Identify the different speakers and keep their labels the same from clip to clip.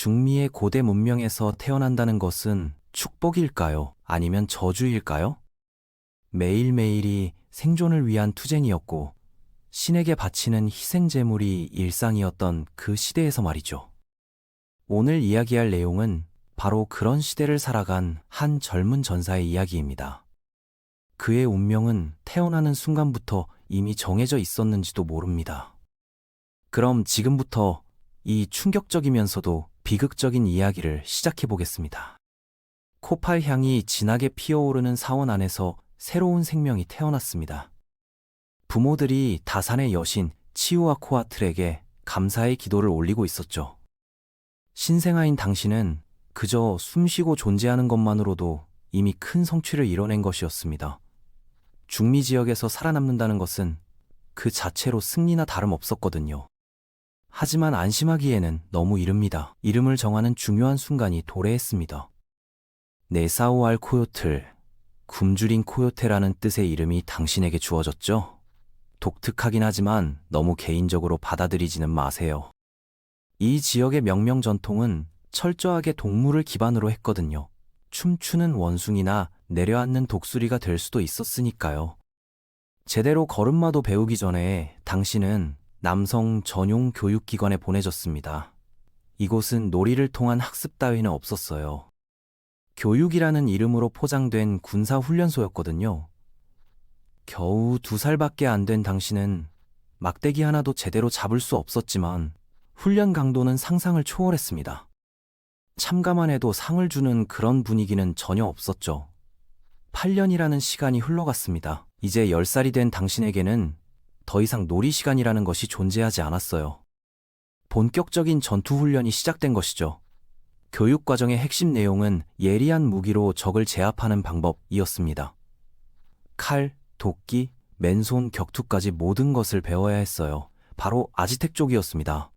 Speaker 1: 중미의 고대 문명에서 태어난다는 것은 축복일까요? 아니면 저주일까요? 매일매일이 생존을 위한 투쟁이었고, 신에게 바치는 희생제물이 일상이었던 그 시대에서 말이죠. 오늘 이야기할 내용은 바로 그런 시대를 살아간 한 젊은 전사의 이야기입니다. 그의 운명은 태어나는 순간부터 이미 정해져 있었는지도 모릅니다. 그럼 지금부터 이 충격적이면서도 비극적인 이야기를 시작해 보겠습니다. 코팔 향이 진하게 피어오르는 사원 안에서 새로운 생명이 태어났습니다. 부모들이 다산의 여신 치우아코아틀에게 감사의 기도를 올리고 있었죠. 신생아인 당신은 그저 숨쉬고 존재하는 것만으로도 이미 큰 성취를 이뤄낸 것이었습니다. 중미 지역에서 살아남는다는 것은 그 자체로 승리나 다름없었거든요. 하지만 안심하기에는 너무 이릅니다. 이름을 정하는 중요한 순간이 도래했습니다. 네사우알 코요틀, 굶주린 코요테라는 뜻의 이름이 당신에게 주어졌죠? 독특하긴 하지만 너무 개인적으로 받아들이지는 마세요. 이 지역의 명명 전통은 철저하게 동물을 기반으로 했거든요. 춤추는 원숭이나 내려앉는 독수리가 될 수도 있었으니까요. 제대로 걸음마도 배우기 전에 당신은 남성 전용 교육기관에 보내졌습니다. 이곳은 놀이를 통한 학습 따위는 없었어요. 교육이라는 이름으로 포장된 군사훈련소였거든요. 겨우 2살밖에 안 된 당신은 막대기 하나도 제대로 잡을 수 없었지만 훈련 강도는 상상을 초월했습니다. 참가만 해도 상을 주는 그런 분위기는 전혀 없었죠. 8년이라는 시간이 흘러갔습니다. 이제 10살이 된 당신에게는 더 이상 놀이 시간이라는 것이 존재하지 않았어요. 본격적인 전투 훈련이 시작된 것이죠. 교육 과정의 핵심 내용은 예리한 무기로 적을 제압하는 방법이었습니다. 칼, 도끼, 맨손, 격투까지 모든 것을 배워야 했어요. 바로 아지텍 쪽이었습니다.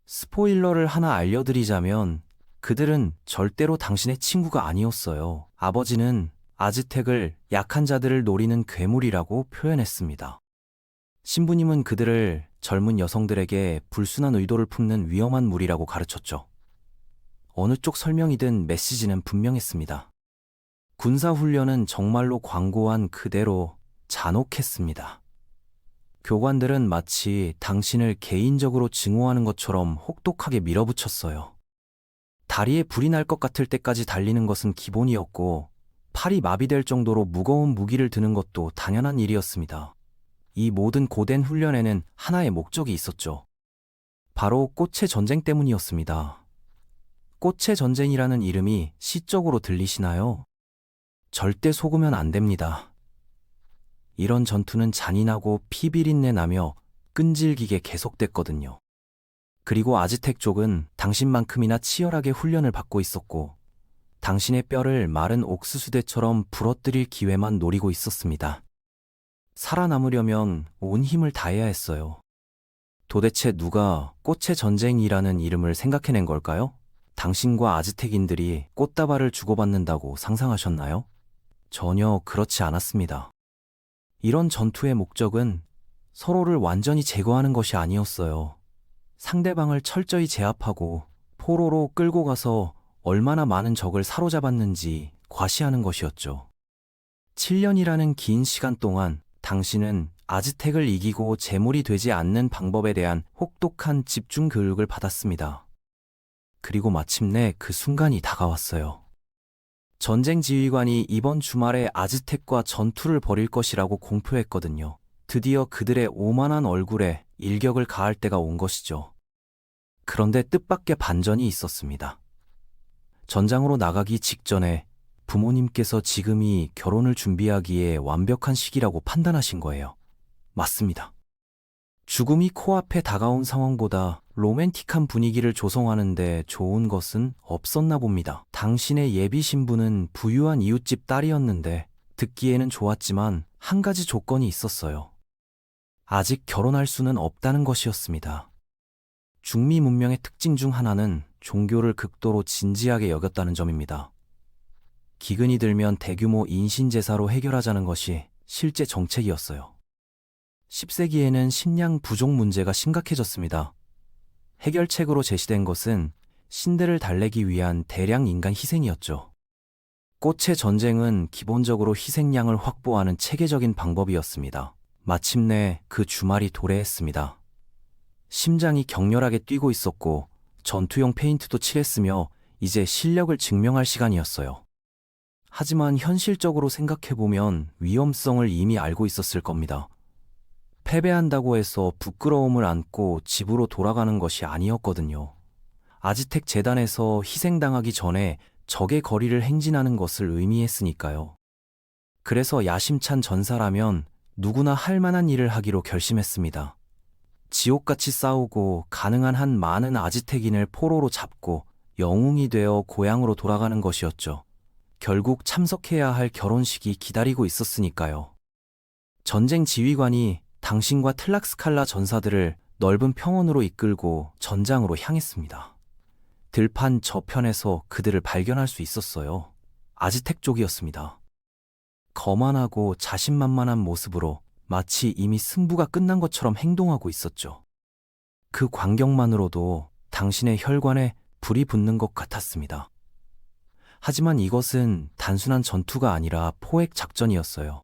Speaker 1: 스포일러를 하나 알려드리자면 그들은 절대로 당신의 친구가 아니었어요. 아버지는 아즈텍을 약한 자들을 노리는 괴물이라고 표현했습니다. 신부님은 그들을 젊은 여성들에게 불순한 의도를 품는 위험한 무리라고 가르쳤죠. 어느 쪽 설명이든 메시지는 분명했습니다. 군사훈련은 정말로 광고한 그대로 잔혹했습니다. 교관들은 마치 당신을 개인적으로 증오하는 것처럼 혹독하게 밀어붙였어요. 다리에 불이 날 것 같을 때까지 달리는 것은 기본이었고, 팔이 마비될 정도로 무거운 무기를 드는 것도 당연한 일이었습니다. 이 모든 고된 훈련에는 하나의 목적이 있었죠. 바로 꽃의 전쟁 때문이었습니다. 꽃의 전쟁이라는 이름이 시적으로 들리시나요? 절대 속으면 안 됩니다. 이런 전투는 잔인하고 피비린내 나며 끈질기게 계속됐거든요. 그리고 아즈텍 쪽은 당신만큼이나 치열하게 훈련을 받고 있었고, 당신의 뼈를 마른 옥수수대처럼 부러뜨릴 기회만 노리고 있었습니다. 살아남으려면 온 힘을 다해야 했어요. 도대체 누가 꽃의 전쟁이라는 이름을 생각해낸 걸까요? 당신과 아즈텍인들이 꽃다발을 주고받는다고 상상하셨나요? 전혀 그렇지 않았습니다. 이런 전투의 목적은 서로를 완전히 제거하는 것이 아니었어요. 상대방을 철저히 제압하고 포로로 끌고 가서 얼마나 많은 적을 사로잡았는지 과시하는 것이었죠. 7년이라는 긴 시간 동안 당신은 아즈텍을 이기고 제물이 되지 않는 방법에 대한 혹독한 집중 교육을 받았습니다. 그리고 마침내 그 순간이 다가왔어요. 전쟁 지휘관이 이번 주말에 아즈텍과 전투를 벌일 것이라고 공표했거든요. 드디어 그들의 오만한 얼굴에 일격을 가할 때가 온 것이죠. 그런데 뜻밖의 반전이 있었습니다. 전장으로 나가기 직전에 부모님께서 지금이 결혼을 준비하기에 완벽한 시기라고 판단하신 거예요. 맞습니다. 죽음이 코앞에 다가온 상황보다 로맨틱한 분위기를 조성하는데 좋은 것은 없었나 봅니다. 당신의 예비 신부는 부유한 이웃집 딸이었는데 듣기에는 좋았지만 한 가지 조건이 있었어요. 아직 결혼할 수는 없다는 것이었습니다. 중미 문명의 특징 중 하나는 종교를 극도로 진지하게 여겼다는 점입니다. 기근이 들면 대규모 인신제사로 해결하자는 것이 실제 정책이었어요. 10세기에는 식량 부족 문제가 심각해졌습니다. 해결책으로 제시된 것은 신들을 달래기 위한 대량 인간 희생이었죠. 꽃의 전쟁은 기본적으로 희생양을 확보하는 체계적인 방법이었습니다. 마침내 그 주말이 도래했습니다. 심장이 격렬하게 뛰고 있었고 전투용 페인트도 칠했으며 이제 실력을 증명할 시간이었어요. 하지만 현실적으로 생각해보면 위험성을 이미 알고 있었을 겁니다. 패배한다고 해서 부끄러움을 안고 집으로 돌아가는 것이 아니었거든요. 아즈텍 재단에서 희생당하기 전에 적의 거리를 행진하는 것을 의미했으니까요. 그래서 야심찬 전사라면 누구나 할 만한 일을 하기로 결심했습니다. 지옥같이 싸우고 가능한 한 많은 아즈텍인을 포로로 잡고 영웅이 되어 고향으로 돌아가는 것이었죠. 결국 참석해야 할 결혼식이 기다리고 있었으니까요. 전쟁 지휘관이 당신과 틀락스칼라 전사들을 넓은 평원으로 이끌고 전장으로 향했습니다. 들판 저편에서 그들을 발견할 수 있었어요. 아즈텍 쪽이었습니다. 거만하고 자신만만한 모습으로 마치 이미 승부가 끝난 것처럼 행동하고 있었죠. 그 광경만으로도 당신의 혈관에 불이 붙는 것 같았습니다. 하지만 이것은 단순한 전투가 아니라 포획 작전이었어요.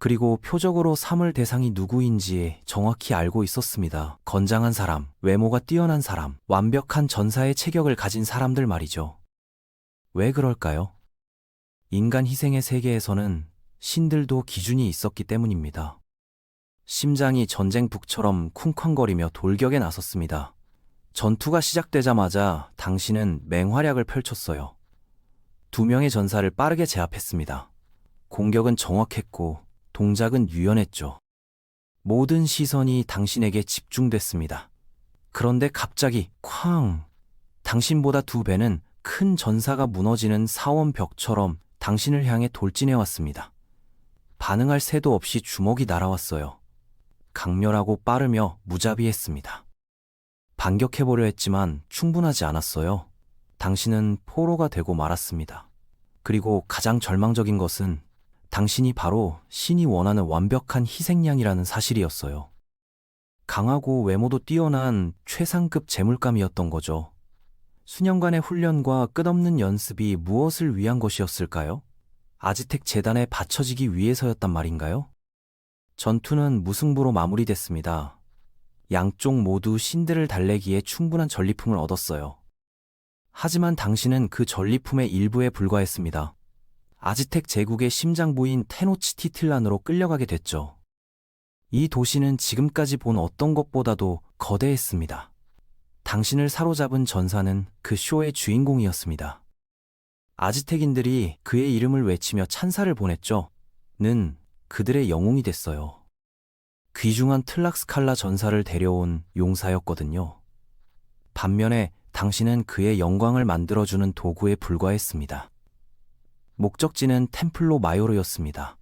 Speaker 1: 그리고 표적으로 삼을 대상이 누구인지 정확히 알고 있었습니다. 건장한 사람, 외모가 뛰어난 사람, 완벽한 전사의 체격을 가진 사람들 말이죠. 왜 그럴까요? 인간 희생의 세계에서는 신들도 기준이 있었기 때문입니다. 심장이 전쟁북처럼 쿵쾅거리며 돌격에 나섰습니다. 전투가 시작되자마자 당신은 맹활약을 펼쳤어요. 2명의 전사를 빠르게 제압했습니다. 공격은 정확했고 동작은 유연했죠. 모든 시선이 당신에게 집중됐습니다. 그런데 갑자기 쾅! 당신보다 2배는 큰 전사가 무너지는 사원벽처럼 당신을 향해 돌진해왔습니다. 반응할 새도 없이 주먹이 날아왔어요. 강렬하고 빠르며 무자비했습니다. 반격해보려 했지만 충분하지 않았어요. 당신은 포로가 되고 말았습니다. 그리고 가장 절망적인 것은 당신이 바로 신이 원하는 완벽한 희생양이라는 사실이었어요. 강하고 외모도 뛰어난 최상급 재물감이었던 거죠. 수년간의 훈련과 끝없는 연습이 무엇을 위한 것이었을까요? 아즈텍 재단에 바쳐지기 위해서였단 말인가요? 전투는 무승부로 마무리됐습니다. 양쪽 모두 신들을 달래기에 충분한 전리품을 얻었어요. 하지만 당신은 그 전리품의 일부에 불과했습니다. 아즈텍 제국의 심장부인 테노치티틀란으로 끌려가게 됐죠. 이 도시는 지금까지 본 어떤 것보다도 거대했습니다. 당신을 사로잡은 전사는 그 쇼의 주인공이었습니다. 아즈텍인들이 그의 이름을 외치며 찬사를 보냈죠. 는 그들의 영웅이 됐어요. 귀중한 틀락스칼라 전사를 데려온 용사였거든요. 반면에 당신은 그의 영광을 만들어주는 도구에 불과했습니다. 목적지는 템플로 마요르였습니다.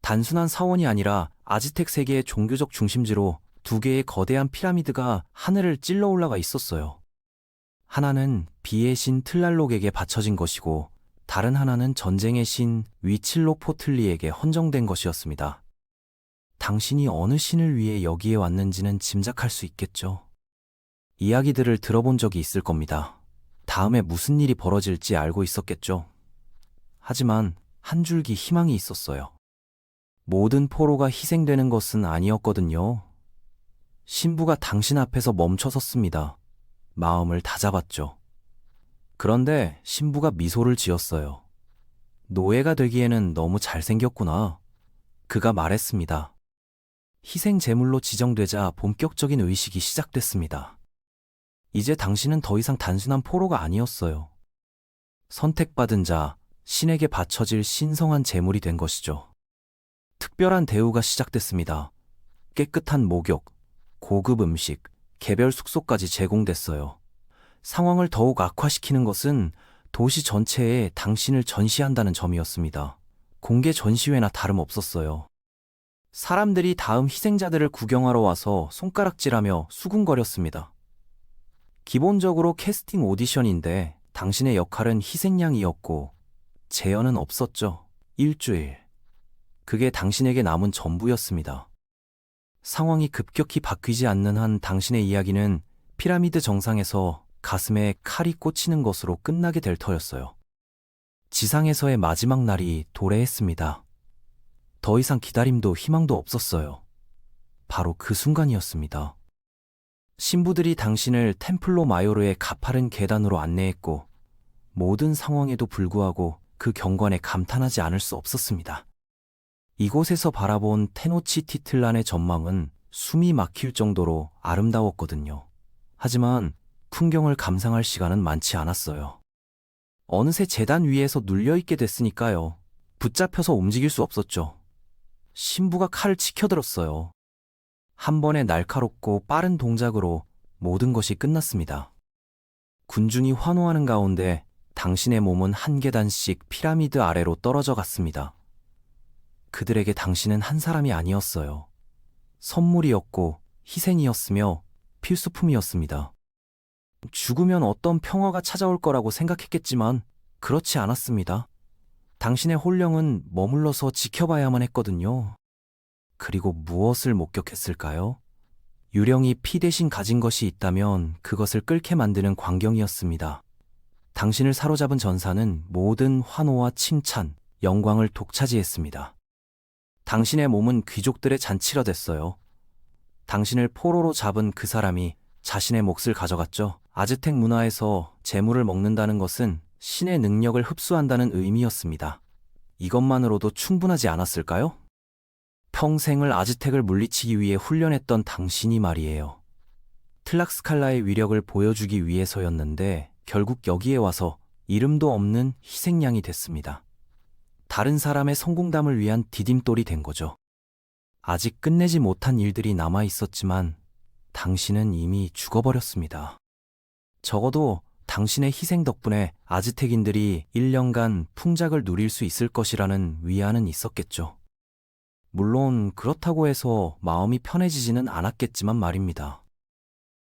Speaker 1: 단순한 사원이 아니라 아즈텍 세계의 종교적 중심지로 2개의 거대한 피라미드가 하늘을 찔러 올라가 있었어요. 하나는 비의 신 틀랄록에게 바쳐진 것이고 다른 하나는 전쟁의 신 위칠로포틀리에게 헌정된 것이었습니다. 당신이 어느 신을 위해 여기에 왔는지는 짐작할 수 있겠죠. 이야기들을 들어본 적이 있을 겁니다. 다음에 무슨 일이 벌어질지 알고 있었겠죠. 하지만 한 줄기 희망이 있었어요. 모든 포로가 희생되는 것은 아니었거든요. 신부가 당신 앞에서 멈춰 섰습니다. 마음을 다잡았죠. 그런데 신부가 미소를 지었어요. 노예가 되기에는 너무 잘생겼구나. 그가 말했습니다. 희생 제물로 지정되자 본격적인 의식이 시작됐습니다. 이제 당신은 더 이상 단순한 포로가 아니었어요. 선택받은 자, 신에게 바쳐질 신성한 제물이 된 것이죠. 특별한 대우가 시작됐습니다. 깨끗한 목욕, 고급 음식, 개별 숙소까지 제공됐어요. 상황을 더욱 악화시키는 것은 도시 전체에 당신을 전시한다는 점이었습니다. 공개 전시회나 다름없었어요. 사람들이 다음 희생자들을 구경하러 와서 손가락질하며 수군거렸습니다. 기본적으로 캐스팅 오디션인데 당신의 역할은 희생양이었고 재연은 없었죠. 일주일. 그게 당신에게 남은 전부였습니다. 상황이 급격히 바뀌지 않는 한 당신의 이야기는 피라미드 정상에서 가슴에 칼이 꽂히는 것으로 끝나게 될 터였어요. 지상에서의 마지막 날이 도래했습니다. 더 이상 기다림도 희망도 없었어요. 바로 그 순간이었습니다. 신부들이 당신을 템플로 마요르의 가파른 계단으로 안내했고, 모든 상황에도 불구하고 그 경관에 감탄하지 않을 수 없었습니다. 이곳에서 바라본 테노치티틀란의 전망은 숨이 막힐 정도로 아름다웠거든요. 하지만 풍경을 감상할 시간은 많지 않았어요. 어느새 제단 위에서 눌려있게 됐으니까요. 붙잡혀서 움직일 수 없었죠. 신부가 칼을 치켜들었어요. 한 번의 날카롭고 빠른 동작으로 모든 것이 끝났습니다. 군중이 환호하는 가운데 당신의 몸은 한 계단씩 피라미드 아래로 떨어져 갔습니다. 그들에게 당신은 한 사람이 아니었어요. 선물이었고 희생이었으며 필수품이었습니다. 죽으면 어떤 평화가 찾아올 거라고 생각했겠지만 그렇지 않았습니다. 당신의 혼령은 머물러서 지켜봐야만 했거든요. 그리고 무엇을 목격했을까요? 유령이 피 대신 가진 것이 있다면 그것을 끓게 만드는 광경이었습니다. 당신을 사로잡은 전사는 모든 환호와 칭찬, 영광을 독차지했습니다. 당신의 몸은 귀족들의 잔치가 됐어요. 당신을 포로로 잡은 그 사람이 자신의 몫을 가져갔죠. 아즈텍 문화에서 재물을 먹는다는 것은 신의 능력을 흡수한다는 의미였습니다. 이것만으로도 충분하지 않았을까요? 평생을 아즈텍을 물리치기 위해 훈련했던 당신이 말이에요. 틀락스칼라의 위력을 보여주기 위해서였는데 결국 여기에 와서 이름도 없는 희생양이 됐습니다. 다른 사람의 성공담을 위한 디딤돌이 된 거죠. 아직 끝내지 못한 일들이 남아 있었지만 당신은 이미 죽어버렸습니다. 적어도 당신의 희생 덕분에 아즈텍인들이 1년간 풍작을 누릴 수 있을 것이라는 위안은 있었겠죠. 물론 그렇다고 해서 마음이 편해지지는 않았겠지만 말입니다.